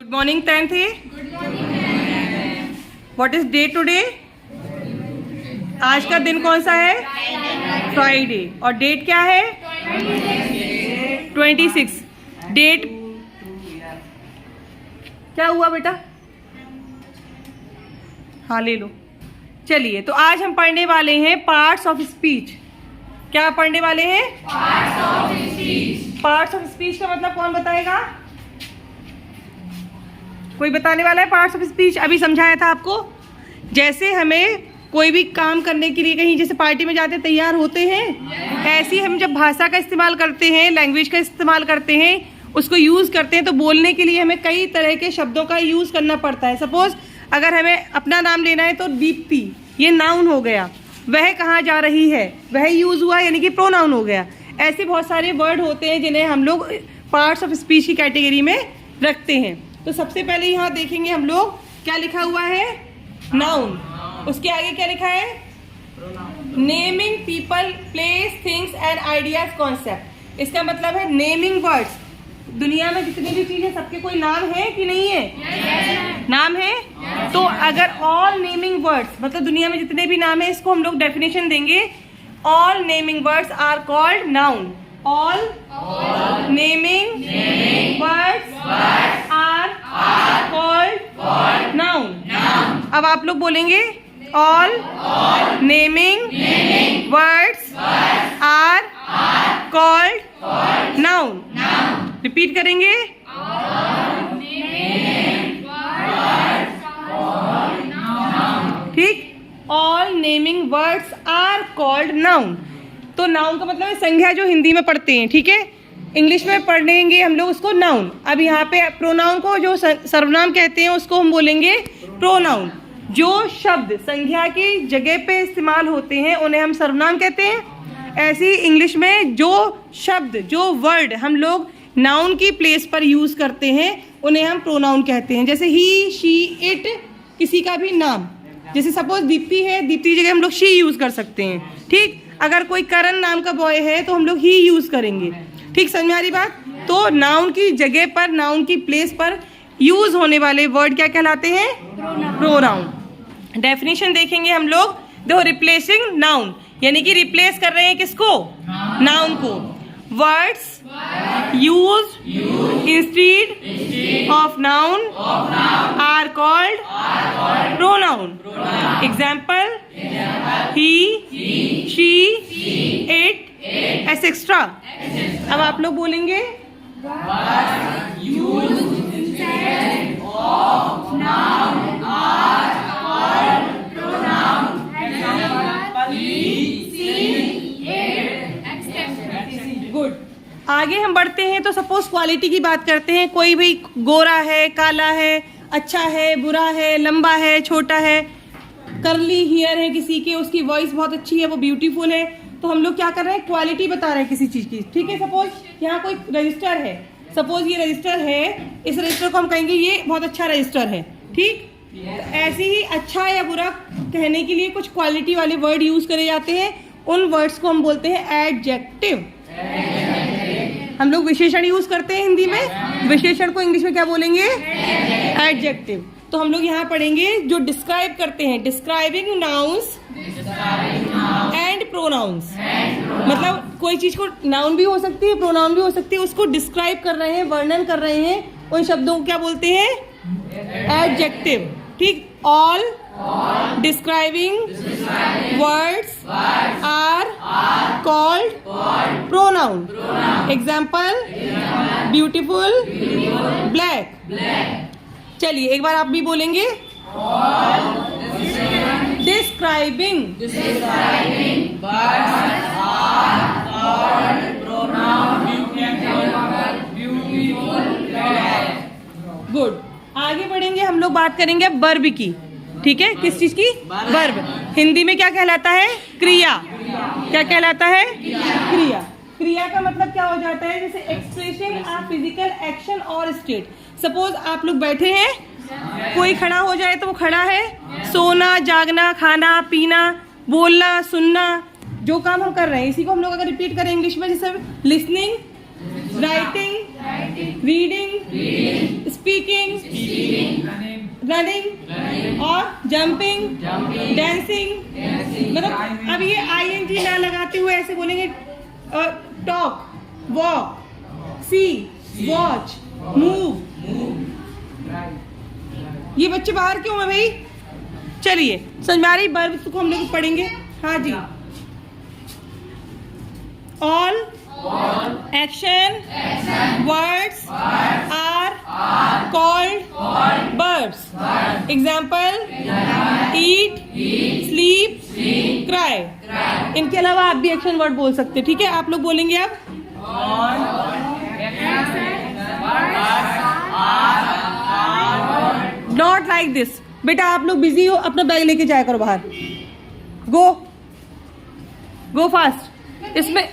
Good morning 10th A. What is day today? आज का दिन कौन सा है? फ्राइडे. और डेट क्या है? 26. डेट क्या हुआ बेटा? हाँ ले लो. चलिए तो आज हम पढ़ने वाले हैं पार्ट्स ऑफ स्पीच. क्या पढ़ने वाले हैं? Parts of speech. Parts of speech का मतलब कौन बताएगा? कोई बताने वाला है? पार्ट्स ऑफ स्पीच अभी समझाया था आपको. जैसे हमें कोई भी काम करने के लिए कहीं जैसे पार्टी में जाते तैयार होते हैं, ऐसे ही हम जब भाषा का इस्तेमाल करते हैं, लैंग्वेज का इस्तेमाल करते हैं, उसको यूज़ करते हैं, तो बोलने के लिए हमें कई तरह के शब्दों का यूज़ करना पड़ता है. सपोज अगर हमें अपना नाम लेना है तो दीप्ति, ये नाउन हो गया. वह कहाँ जा रही है, वह यूज़ हुआ यानी कि प्रोनाउन हो गया. ऐसे बहुत सारे वर्ड होते हैं जिन्हें हम लोग पार्ट्स ऑफ स्पीच की कैटेगरी में रखते हैं. तो सबसे पहले यहाँ देखेंगे हम लोग क्या लिखा हुआ है? नाउन. उसके आगे क्या लिखा है? Naming people, place, things and ideas, concept. इसका मतलब है नेमिंग वर्ड्स. दुनिया में जितनी भी चीजें सबके कोई नाम है कि नहीं है? नाम है. तो अगर ऑल नेमिंग वर्ड्स मतलब दुनिया में जितने भी नाम है, इसको हम लोग डेफिनेशन देंगे. All naming words are called noun. All naming words are called noun. अब आप लोग बोलेंगे all naming words are called noun. Repeat करेंगे. ठीक. All naming words are called noun. तो नाउन का मतलब है संज्ञा, जो हिंदी में पढ़ते हैं. ठीक है. इंग्लिश में पढ़ेंगे हम लोग उसको नाउन. अब यहाँ पे प्रोनाउन को जो सर्वनाम कहते हैं उसको हम बोलेंगे प्रोनाउन. जो शब्द संज्ञा की जगह पे इस्तेमाल होते हैं उन्हें हम सर्वनाम कहते हैं. ऐसे ही इंग्लिश में जो शब्द, जो वर्ड हम लोग नाउन की प्लेस पर यूज करते हैं उन्हें हम प्रोनाउन कहते हैं. जैसे ही, शी, इट, किसी का भी नाम. जैसे सपोज दीप्ति है, दीप्ति की जगह हम लोग शी यूज कर सकते हैं. ठीक. अगर कोई करण नाम का बॉय है तो हम लोग ही यूज करेंगे. ठीक. समझ में आ रही बात? तो नाउन की जगह पर, नाउन की प्लेस पर यूज होने वाले वर्ड क्या कहलाते हैं? प्रोनाउन. डेफिनेशन देखेंगे हम लोग. देखो, रिप्लेसिंग नाउन यानी कि रिप्लेस कर रहे हैं किसको? नाउन को. Words use instead of noun are called pronoun. Example he, she, it, etcetera. अब आप लोग बोलेंगे गुड. आगे हम बढ़ते हैं तो सपोज क्वालिटी की बात करते हैं. कोई भी गोरा है, काला है, अच्छा है, बुरा है, लंबा है, छोटा है, कर्ली हेयर है किसी के, उसकी वॉइस बहुत अच्छी है, वो ब्यूटीफुल है. तो हम लोग क्या कर रहे हैं? क्वालिटी बता रहे हैं किसी चीज की. ठीक है. सपोज यहाँ कोई रजिस्टर है. सपोज ये रजिस्टर है, इस रजिस्टर को हम कहेंगे ये बहुत अच्छा रजिस्टर है. ठीक. तो ऐसे ही अच्छा या बुरा कहने के लिए कुछ क्वालिटी वाले वर्ड यूज करे जाते हैं. उन वर्ड्स को हम बोलते हैं एडजेक्टिव. हम लोग विशेषण यूज करते हैं हिंदी में. विशेषण को इंग्लिश में क्या बोलेंगे? एडजेक्टिव. तो हम लोग यहाँ पढ़ेंगे जो डिस्क्राइब करते हैं. Describing nouns and pronouns. मतलब कोई चीज को नाउन भी हो सकती है, प्रोनाउन भी हो सकती है, उसको डिस्क्राइब कर रहे हैं, वर्णन कर रहे हैं, उन शब्दों को क्या बोलते हैं? एडजेक्टिव. ठीक. All describing words are called pronoun. Example beautiful, black. चलिए एक बार आप भी बोलेंगे. Describing good. आगे बढ़ेंगे हम लोग. बात करेंगे अब वर्ब की. ठीक है. किस चीज की? वर्ब. हिंदी में क्या कहलाता है? क्रिया. क्या कहलाता है? क्रिया. क्रिया का मतलब क्या हो जाता है? जैसे एक्सप्रेसिंग अ फिजिकल एक्शन और स्टेट. सपोज आप लोग बैठे हैं, कोई खड़ा हो जाए तो वो खड़ा है. सोना, जागना, खाना, पीना, बोलना, सुनना, जो काम हम कर रहे हैं इसी को हम लोग अगर रिपीट करें इंग्लिश में, जैसे listening, writing, reading, speaking, running और जंपिंग, डांसिंग। मतलब अब ये ING ना लगाते हुए ऐसे बोलेंगे टॉक, वॉक, सी, वॉच, मूव। ये बच्चे बाहर क्यों है भाई? चलिए समझ में आ रही? वर्ब्स को हम लोग पढ़ेंगे। हाँ जी। All action words are called verbs। Example eat, sleep, cry. इनके अलावा आप भी एक्शन वर्ड बोल सकते हैं, ठीक है? आप लोग बोलेंगे अब नॉट लाइक दिस। बेटा आप लोग बिजी हो, अपना बैग लेके जाया करो बाहर। गो फास्ट। इसमें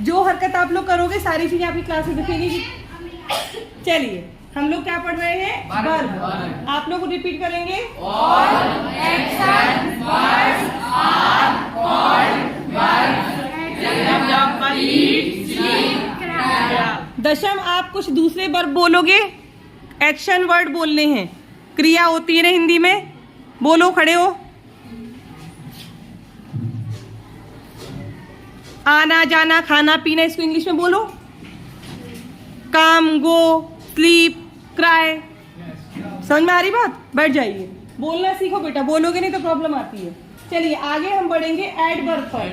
जो हरकत आप लोग करोगे सारी चीजें आपकी क्लास में दिखेंगी। चलिए हम लोग क्या पढ़ रहे हैं? वर्ब। आप लोग रिपीट करेंगे। All action words are called verbs. दशम आप कुछ दूसरे वर्ब बोलोगे, एक्शन वर्ड बोलने हैं, क्रिया होती है ना हिंदी में। बोलो, खड़े हो। आना जाना, खाना पीना, इसको इंग्लिश में बोलो। काम, गो, स्लीप, क्राई। समझ में आ रही बात? बैठ जाइए, बोलना सीखो बेटा, बोलोगे नहीं तो प्रॉब्लम आती है। चलिए आगे हम बढ़ेंगे एडवर्ब पर।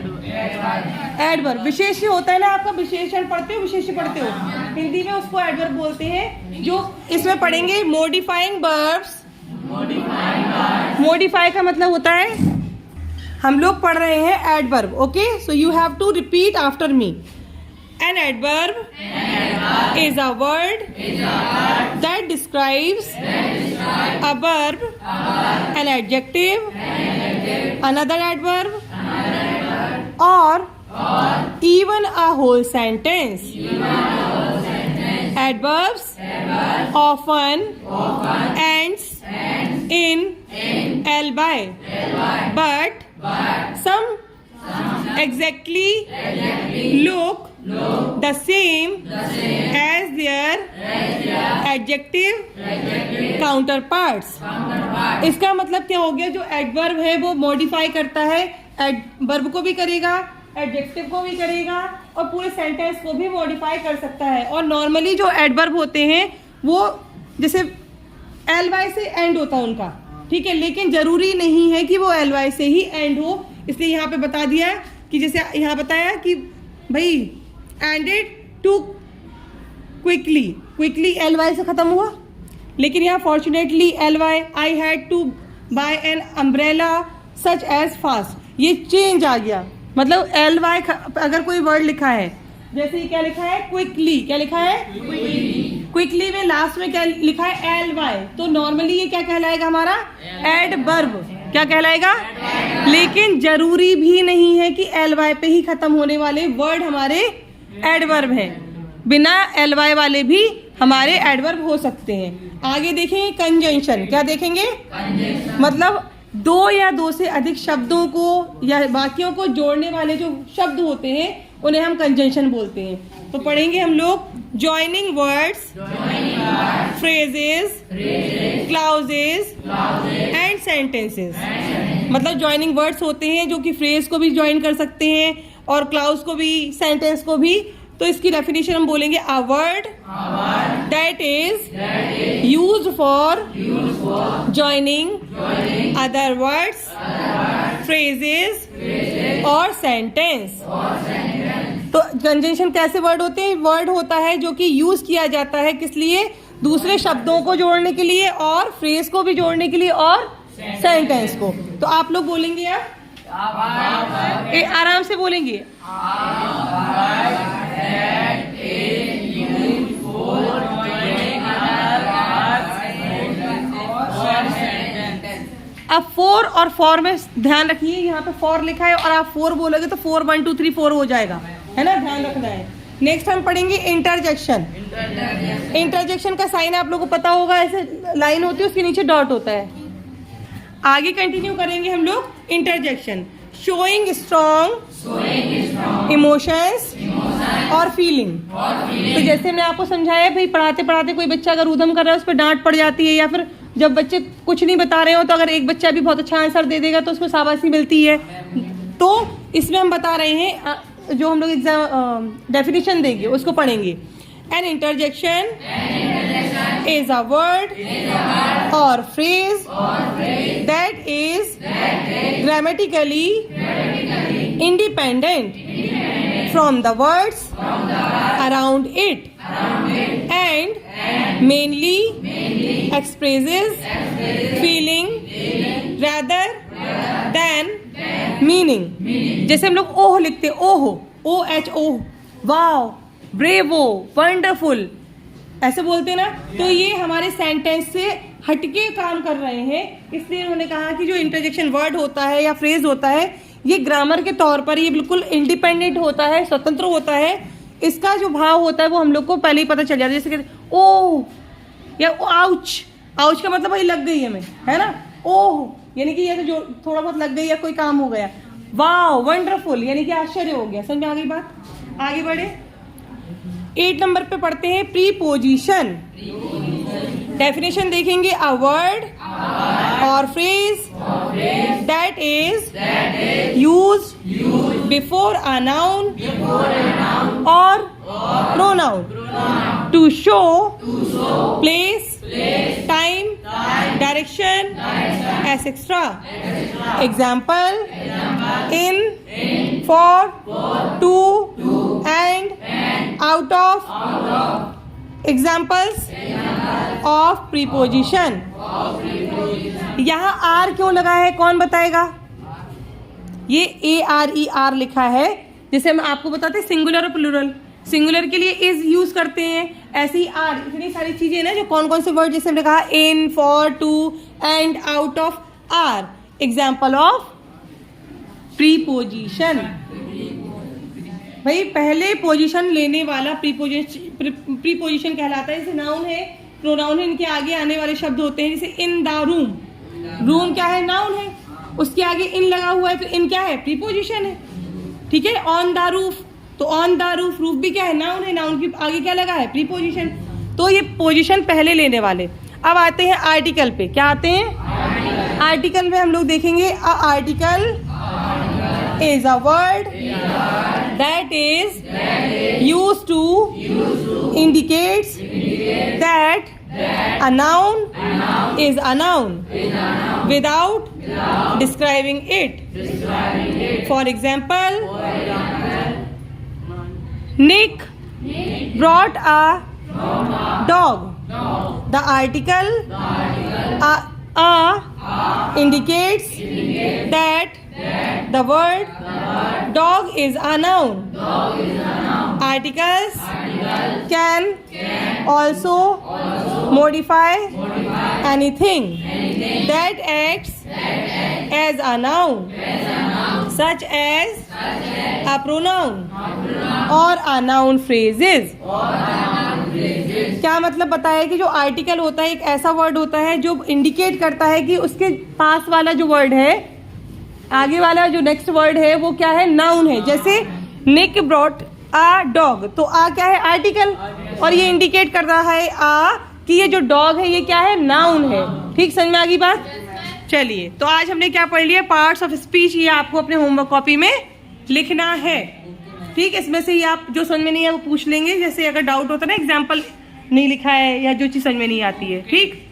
एडवर्ब विशेष्य होता है ना आपका, विशेषण पढ़ते हो, विशेष्य पढ़ते हो हिंदी में, उसको एडवर्ब बोलते हैं। जो इसमें पढ़ेंगे मॉडिफाइंग वर्ब्स। मॉडिफाई का मतलब होता है, हम लोग पढ़ रहे हैं adverb. Okay, so you have to repeat after me. An adverb is a word that describes a verb, an adjective, another adverb, or even a whole sentence. Adverbs often ends in ly, but some exactly look the same as their adjective counterparts। इसका मतलब क्या हो गया? जो adverb है वो modify करता है, वर्ब को भी करेगा, एडजेक्टिव को भी करेगा और पूरे सेंटेंस को भी मॉडिफाई कर सकता है। और नॉर्मली जो एडवर्ब होते हैं वो जैसे ly से एंड होता है उनका, ठीक है, लेकिन जरूरी नहीं है कि वो ly से ही एंड हो। इसलिए यहाँ पे बता दिया कि जैसे यहाँ बताया कि भाई ended to quickly, quickly ly से खत्म हुआ, लेकिन यहाँ fortunately ly, I had to buy an umbrella such as fast, ये चेंज आ गया। मतलब ly अगर कोई वर्ड लिखा है, जैसे क्या लिखा है? क्विकली। क्या लिखा है? क्विकली में लास्ट में क्या लिखा है? ly। तो नॉर्मली ये क्या कहलाएगा? हमारा एडवर्ब। क्या कहलाएगा? लेकिन जरूरी भी नहीं है कि ly पे ही खत्म होने वाले वर्ड हमारे एडवर्ब हैं, बिना ly वाले भी हमारे एडवर्ब हो सकते हैं। आगे देखेंगे कंजंक्शन। क्या देखेंगे? मतलब दो या दो से अधिक शब्दों को या वाक्यों को जोड़ने वाले जो शब्द होते हैं उन्हें हम कंजंक्शन बोलते हैं। तो पढ़ेंगे हम लोग joining words, phrases, clauses and sentences. मतलब ज्वाइनिंग वर्ड्स होते हैं जो कि फ्रेज को भी ज्वाइन कर सकते हैं और क्लाउज को भी, सेंटेंस को भी। तो इसकी डेफिनेशन हम बोलेंगे a word that is used for joining other words, phrases और सेंटेंस। तो कंजंक्शन कैसे वर्ड होते हैं? वर्ड होता है जो कि यूज किया जाता है किस लिए? दूसरे शब्दों को जोड़ने के लिए और फ्रेज को भी जोड़ने के लिए और सेंटेंस को। तो आप लोग बोलेंगे अब, आराम से बोलेंगे। अब फोर और फॉर में ध्यान रखिए, यहाँ पे फॉर लिखा है और आप फोर बोलोगे तो 4 1 2 3 4 हो जाएगा, है ना? ध्यान रखना है। नेक्स्ट हम पढ़ेंगे इंटरजेक्शन। इंटरजेक्शन का साइन आप लोगों को पता होगा, ऐसे लाइन होती है उसके नीचे डॉट होता है। आगे कंटिन्यू करेंगे हम लोग इंटरजेक्शन। शोइंग स्ट्रॉन्ग इमोशंस और फीलिंग। तो जैसे मैं आपको समझाया भाई, पढ़ाते पढ़ाते कोई बच्चा अगर ऊधम कर रहा है, उस पर डांट पड़ जाती है, या फिर जब बच्चे कुछ नहीं बता रहे हो तो अगर एक बच्चा भी बहुत अच्छा आंसर दे देगा तो उसको शाबाशी मिलती है। तो इसमें हम बता रहे हैं, जो हम लोग एग्जाम डेफिनेशन देंगे उसको पढ़ेंगे। An interjection is a word or phrase that is grammatically independent from the words around it and mainly expresses feeling rather than meaning। जैसे हम लोग ओह लिखते, ओह, OHO, वाओ, ब्रेवो, वंडरफुल, ऐसे बोलते हैं ना। तो ये हमारे सेंटेंस से हटके काम कर रहे हैं, इसलिए उन्होंने कहा कि जो इंटरजेक्शन वर्ड होता है या फ्रेज होता है, ये ग्रामर के तौर पर ये बिल्कुल इंडिपेंडेंट होता है, स्वतंत्र होता है। इसका जो भाव होता है वो हम लोग को पहले ही पता चल जाता है। जैसे कि ओह या आउच, आउच का मतलब भाई लग गई हमें, है ना। ओह यानी कि ये तो जो थोड़ा बहुत लग गई या कोई काम हो गया। वाओ, वंडरफुल यानी कि आश्चर्य हो गया। समझ में आ गई बात? आगे बढ़े, 8 नंबर पे पढ़ते हैं प्रीपोजिशन। डेफिनेशन देखेंगे, a word or phrase that is used before a noun or pronoun to show place, time, direction, etcetera. Example, in, for, to, and, out of। Examples of preposition. यहाँ are क्यों लगा है, कौन बताएगा? ये ARER लिखा है। जैसे हम आपको बताते हैं सिंगुलर और प्लूरल, सिंगुलर के लिए इज यूज करते हैं, ऐसे ही आर। इतनी सारी चीजें ना, जो कौन कौन से वर्ड, जैसे हमने कहा in, for, to, and, out of, are example of preposition. भाई पहले पोजीशन लेने वाला प्रीपोजिशन कहलाता है। जैसे नाउन है, प्रोनाउन है, इनके आगे आने वाले शब्द होते हैं। जैसे इन द रूम, रूम क्या है, नाउन है, उसके आगे इन लगा हुआ है तो इन क्या है, प्रीपोजिशन है। ठीक है, ऑन द रूफ, तो ऑन द रूफ, रूफ भी क्या है, नाउन है, नाउन के आगे क्या लगा है, प्रीपोजिशन। तो ये पोजीशन पहले लेने वाले। अब आते हैं आर्टिकल पे। क्या आते हैं? आर्टिकल में हम लोग देखेंगे, a article is a word that is used to indicates that a noun is a noun without describing it. For example, Nick brought a dog. The article a indicates that the word dog is a noun. Articles can also modify anything that acts as a noun, such as a pronoun or a noun phrases. क्या मतलब बताया कि जो article होता है एक ऐसा word होता है जो इंडिकेट करता है कि उसके पास वाला जो वर्ड है, आगे वाला जो नेक्स्ट वर्ड है वो क्या है, नाउन है। जैसे निक ब्रॉट आ डॉग, तो आ क्या है, आर्टिकल, और ये इंडिकेट कर रहा है आ कि ये जो डॉग है ये क्या है, नाउन है। ठीक, समझ में आ गई बात? चलिए, तो आज हमने क्या पढ़ लिया, पार्ट्स ऑफ स्पीच। ये आपको अपने होमवर्क कॉपी में लिखना है। ठीक, इसमें से ही आप जो समझ में नहीं है वो पूछ लेंगे। जैसे अगर डाउट होता है ना, एग्जाम्पल नहीं लिखा है या जो चीज़ समझ में नहीं आती है। ठीक।